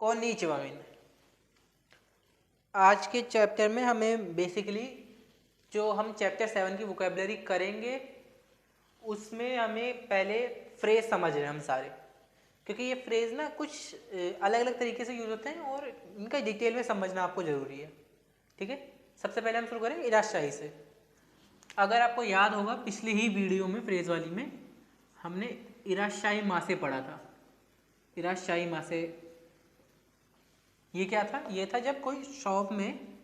कोन्निचिवा मिन। आज के चैप्टर में हमें बेसिकली जो हम चैप्टर 7 की वोकेबलरी करेंगे उसमें हमें पहले फ्रेज समझ रहे हैं हम सारे, क्योंकि ये फ्रेज ना कुछ अलग अलग तरीके से यूज होते हैं और इनका डिटेल में समझना आपको ज़रूरी है। ठीक है, सबसे पहले हम शुरू करें इराशाई से। अगर आपको याद होगा पिछली ही वीडियो में फ्रेज वाली में हमने इराशाई मासे पढ़ा था। इराशाई मासे ये क्या था? ये था जब कोई शॉप में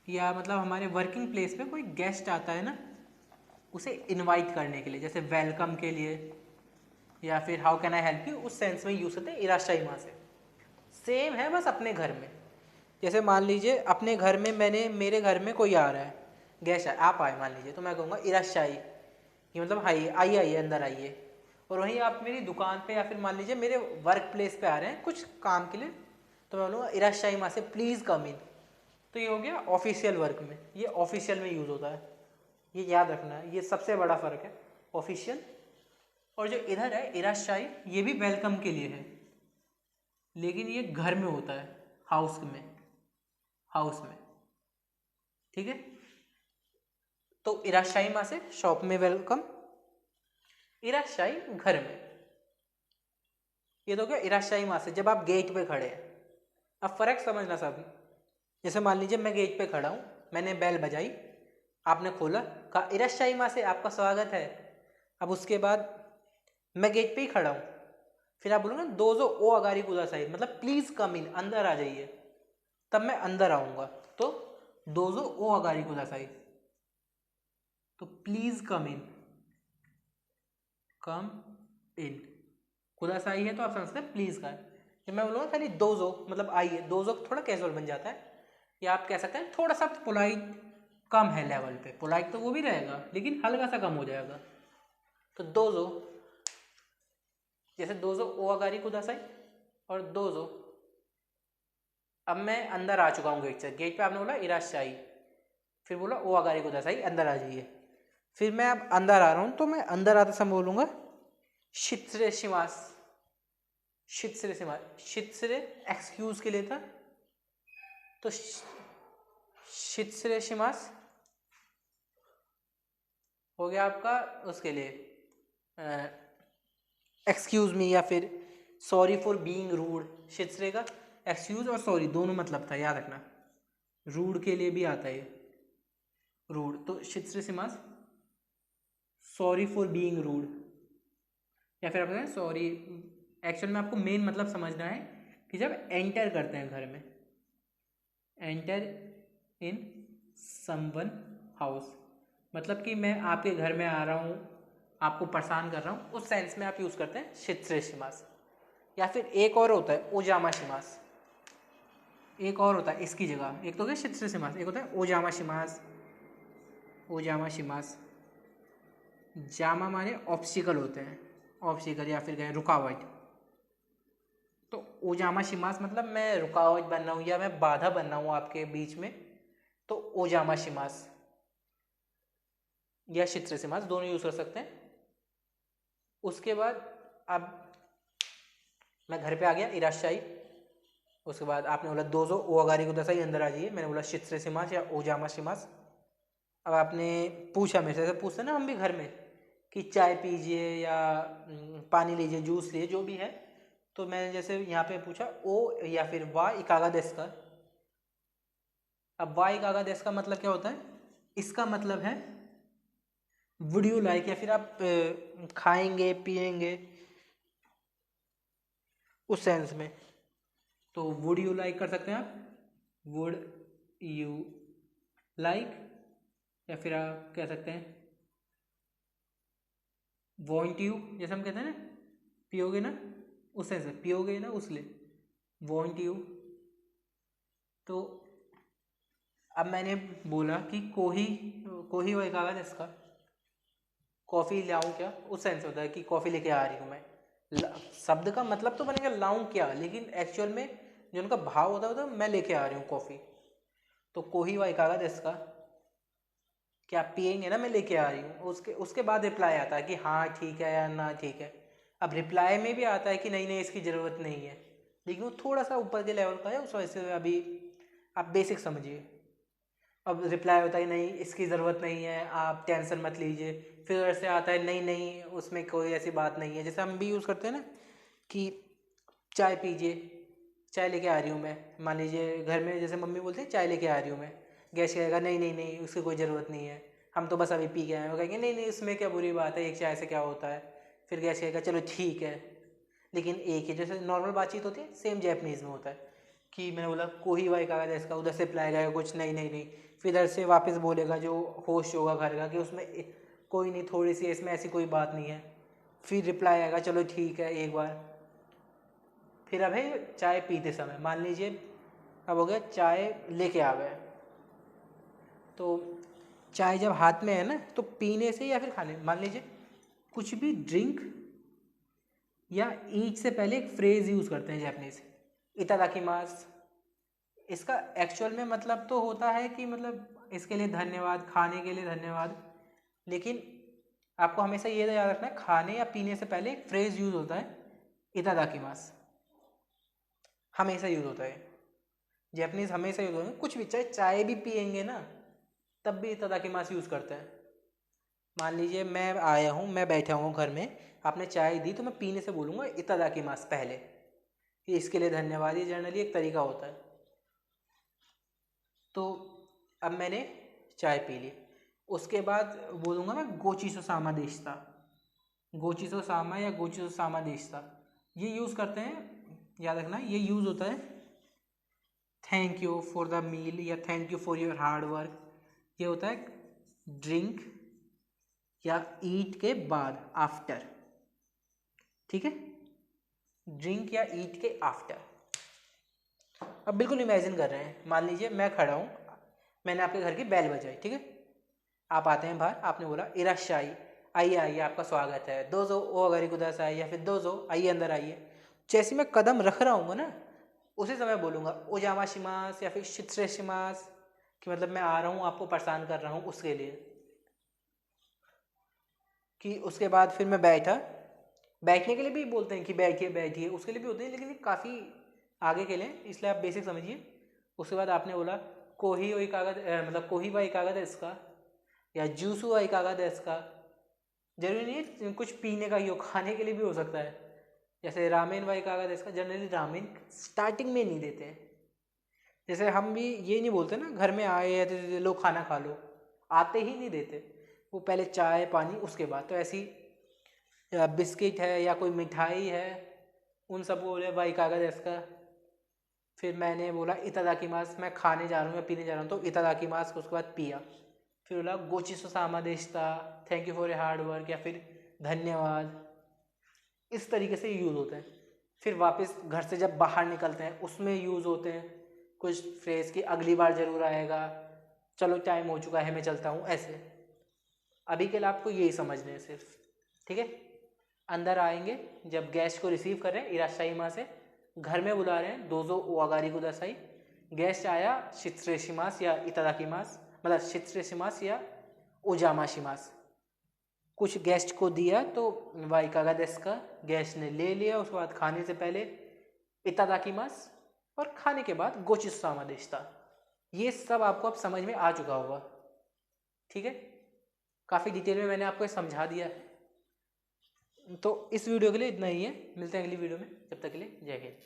या मतलब हमारे वर्किंग प्लेस पे कोई गेस्ट आता है ना, उसे इनवाइट करने के लिए, जैसे वेलकम के लिए या फिर how can I help you, उस सेंस में यूज होते हैं इराशाई मासे। सेम है बस अपने घर में। जैसे मान लीजिए अपने घर में मेरे घर में कोई आ रहा है, गेस्ट है, आप आए मान लीजिए, तो मैं कहूँगा इराशाई, ये मतलब आइए आइए आइए अंदर आइए। और वहीं आप मेरी दुकान पे या फिर मान लीजिए मेरे वर्क प्लेस पे आ रहे हैं कुछ काम के लिए, तो मैं बोलूँगा इराशाई मासे, प्लीज़ कम इन। तो ये हो गया ऑफिशियल वर्क में, ये ऑफिशियल में यूज़ होता है, ये याद रखना है, ये सबसे बड़ा फ़र्क है ऑफिशियल। और जो इधर है इराशाई, ये भी वेलकम के लिए है, लेकिन ये घर में होता है, हाउस में, हाउस में। ठीक है, तो इराशाई मासे शॉप में वेलकम, इराशाई घर में। ये तो क्या इराशाई मासे जब आप गेट पे खड़े हैं। अब फर्क समझना सब। जैसे मान लीजिए मैं गेट पे खड़ा हूँ, मैंने बेल बजाई, आपने खोला, कहा इराशाई मासे, आपका स्वागत है। अब उसके बाद मैं गेट पे ही खड़ा हूँ, फिर आप बोलोगे दोजो ओ अगारी कुदासाई, मतलब प्लीज कम इन, अंदर आ जाइए। तब मैं अंदर आऊंगा, तो दोजो ओ अगारी कुदासाई, तो प्लीज कम इन, कम इन। कुदासाई है तो आप समझते हैं प्लीज का है। जब मैं बोलूँगा खाली दोजो मतलब आइए, दोजो थोड़ा कैजुअल बन जाता है, या आप कह सकते हैं थोड़ा सा पोलाइट कम है लेवल पे, पोलाइट तो वो भी रहेगा लेकिन हल्का सा कम हो जाएगा। तो दोजो, जैसे दोजो ओ अगारी कुदासाई और दोजो। अब मैं अंदर आ चुका हूँ गेट से, गेट पे आपने बोला इराशाई, फिर बोला ओ अगारी कुदासाई, अंदर आ जाइए। फिर मैं अब अंदर आ रहा हूँ, तो मैं अंदर आते समय बोलूँगा शित्सरे शिमास, शित्सरे शिमास, शित्सरे एक्सक्यूज के लिए था, तो शित्सरे शिमास हो गया आपका उसके लिए एक्सक्यूज मी, या फिर सॉरी फॉर बीइंग रूड। शित्सरे का एक्सक्यूज और सॉरी दोनों मतलब था, याद रखना। रूड के लिए भी आता है रूड, तो शित्सरे शिमास, सॉरी फॉर बीइंग रूड, या फिर आप कहें सॉरी। एक्चुअल में आपको मेन मतलब समझना है कि जब एंटर करते हैं घर में, एंटर इन समवन हाउस, मतलब कि मैं आपके घर में आ रहा हूँ, आपको परेशान कर रहा हूँ, उस सेंस में आप यूज़ करते हैं शित्सरे शिमास। या फिर एक और होता है ओजामा शिमास, एक और होता है इसकी जगह, एक तो क्या शित्सरे शिमास, एक होता है ओजामा शिमास। ओजामा शिमास, जामा माने ऑब्स्टिकल होते हैं, ऑब्स्टिकल या फिर कहें रुकावट। तो ओजामा शिमास मतलब मैं रुकावट बन रहा हूँ या मैं बाधा बन रहा हूँ आपके बीच में, तो ओजामा शिमास या शित्सरे शिमास दोनों यूज कर सकते हैं। उसके बाद अब मैं घर पे आ गया इराशाई, उसके बाद आपने बोला दोजो ओ अगारी को दसाई, अंदर आ जाइए, मैंने बोला शित्सरे शिमास या ओजामा शिमास। अब आपने पूछा मेरे से, ऐसे पूछते ना हम भी घर में कि चाय पीजिए या पानी लीजिए, जूस लीजिए, जो भी है, तो मैंने जैसे यहाँ पे पूछा ओ या फिर वा इकागा देस का। अब वा इकागा देस का मतलब क्या होता है? इसका मतलब है वुड यू लाइक, या फिर आप खाएंगे पिएंगे उस सेंस में, तो वुड यू लाइक कर सकते हैं आप, वुड यू लाइक, या फिर आप कह सकते हैं वॉन्ट यू, जैसे हम कहते हैं ना पियोगे ना, उस सेंस में पियोगे ना उसलिए वॉन्ट यू। तो अब मैंने बोला कि कोही, कोही वो कागज इसका कॉफ़ी लाऊं क्या, उस सेंस होता है कि कॉफ़ी लेके आ रही हूँ मैं। शब्द का मतलब तो बनेगा लाऊं क्या, लेकिन एक्चुअल में जो उनका भाव होता है मैं लेके आ रही हूँ कॉफ़ी। तो कोही वाई कागज इसका, क्या आप पियेंगे ना, मैं लेके आ रही हूँ। उसके उसके बाद रिप्लाई आता है कि हाँ ठीक है या ना ठीक है। अब रिप्लाई में भी आता है कि नहीं नहीं इसकी ज़रूरत नहीं है, लेकिन वो थोड़ा सा ऊपर के लेवल का है, उस वजह से अभी आप बेसिक समझिए। अब रिप्लाई होता है नहीं इसकी ज़रूरत नहीं है, आप टेंशन मत लीजिए। फिर उधर से आता है नहीं नहीं उसमें कोई ऐसी बात नहीं है। जैसे हम भी यूज़ करते हैं ना कि चाय पीजिए, चाय लेके आ रही हूँ मैं, मान लीजिए घर में जैसे मम्मी बोलते हैं चाय लेके आ रही हूँ मैं, गैस कहेगा नहीं नहीं नहीं उसकी कोई ज़रूरत नहीं है, हम तो बस अभी पी के आए हैं। वो कहेंगे नहीं नहीं उसमें क्या बुरी बात है, एक चाय से क्या होता है। फिर गैस कहेगा चलो ठीक है। लेकिन एक ही जैसे नॉर्मल बातचीत होती है सेम जैपनीज़ में होता है कि मैंने बोला कोई वाई कागज इसका, उधर से रिप्लाई आएगा कुछ नहीं नहीं नहीं, फिर इधर से वापस बोलेगा जो होस्ट होगा घर का कि उसमें कोई नहीं थोड़ी सी इसमें ऐसी कोई बात नहीं है। फिर रिप्लाई आएगा चलो ठीक है एक बार। फिर अब है चाय पीते समय मान लीजिए अब हो गया चाय लेके आ गए, तो चाय जब हाथ में है ना तो पीने से या फिर खाने, मान लीजिए कुछ भी ड्रिंक या ईट से पहले एक फ्रेज यूज़ करते हैं जापानीज, इतादाकिमास। इसका एक्चुअल में मतलब तो होता है कि मतलब इसके लिए धन्यवाद, खाने के लिए धन्यवाद। लेकिन आपको हमेशा ये याद रखना है खाने या पीने से पहले एक फ्रेज यूज़ होता है इतादाकिमास, हमेशा यूज़ होता है। जैपनीज हमेशा यूज़ होता है, कुछ भी चाहे चाय भी पियेंगे ना तब भी इतादाकिमास यूज़ करते हैं। मान लीजिए मैं आया हूँ, मैं बैठा हूँ घर में, आपने चाय दी तो मैं पीने से बोलूँगा इतादाकिमास पहले, कि इसके लिए धन्यवाद। ये जनरली एक तरीका होता है। तो अब मैंने चाय पी ली, उसके बाद बोलूँगा मैं गोचिसो सामा देशता, गोचिसो सामा या गोचिसो सामा देशता। ये यूज़ करते हैं, याद रखना ये यूज़ होता है thank you for the meal या thank you for your hard work. ये होता है ड्रिंक या ईट के बाद, आफ्टर, ठीक है, ड्रिंक या ईट के आफ्टर। अब बिल्कुल इमेजिन कर रहे हैं, मान लीजिए मैं खड़ा हूँ, मैंने आपके घर की बेल बजाई, ठीक है, आप आते हैं बाहर, आपने बोला इराशाई, आइए आइए आपका स्वागत है, दोजो ओ अगारी कुदासाई, या फिर दोजो आइए अंदर आइए। जैसे मैं कदम रख रहा हूँ ना उसी समय बोलूँगा ओजामा शिमास या फिर शित्रे शिमास, कि मतलब मैं आ रहा हूँ आपको परेशान कर रहा हूँ उसके लिए। कि उसके बाद फिर मैं बैठा, बैठने के लिए भी बोलते हैं कि बैठिए बैठिए, उसके लिए भी होते हैं, लेकिन ये काफ़ी आगे के लिए इसलिए आप बेसिक समझिए। उसके बाद आपने बोला कोही वही कागज मतलब कोही वाई कागज है इसका, या जूसू वाई कागज है इसका। जरूरी नहीं है कुछ पीने का ही हो, खाने के लिए भी हो सकता है। जैसे रामेन वाई कागज है इसका, जनरली रामेन स्टार्टिंग में नहीं देते हैं। जैसे हम भी ये नहीं बोलते ना घर में आए या लो खाना खा लो, आते ही नहीं देते, वो पहले चाय पानी उसके बाद। तो ऐसी बिस्किट है या कोई मिठाई है उन सब बोले भाई कागज इसका। फिर मैंने बोला इतादाकिमास, मैं खाने जा रहा हूँ या पीने जा रहा हूँ, तो इतादाकिमास उसके बाद पिया। फिर बोला गोचिसो सामा देशता, thank you for your hard work, या फिर धन्यवाद। इस तरीके से यूज़ होते हैं। फिर वापस घर से जब बाहर निकलते हैं उसमें यूज़ होते हैं कुछ फ्रेज की, अगली बार ज़रूर आएगा, चलो टाइम हो चुका है मैं चलता हूँ, ऐसे। अभी के लिए आपको यही समझना है सिर्फ, ठीक है। अंदर आएंगे जब गेस्ट को रिसीव कर रहे हैं इराशाई माँ से, घर में बुला रहे हैं दोजो ओआगारी कुदासाई, गेस्ट आया शित्रेशिमास या इतादाकिमास, मतलब शित्रेशिमास या ओजामाशिमास। कुछ गेस्ट को दिया तो वाई कागा देस्का, गेस्ट ने ले लिया। उसके बाद खाने से पहले इतादाकिमास, और खाने के बाद गोचिसामा देशता। ये सब आपको अब समझ में आ चुका होगा, ठीक है। काफ़ी डिटेल में मैंने आपको समझा दिया है। तो इस वीडियो के लिए इतना ही है, मिलते हैं अगली वीडियो में, तब तक के लिए जय हिंद।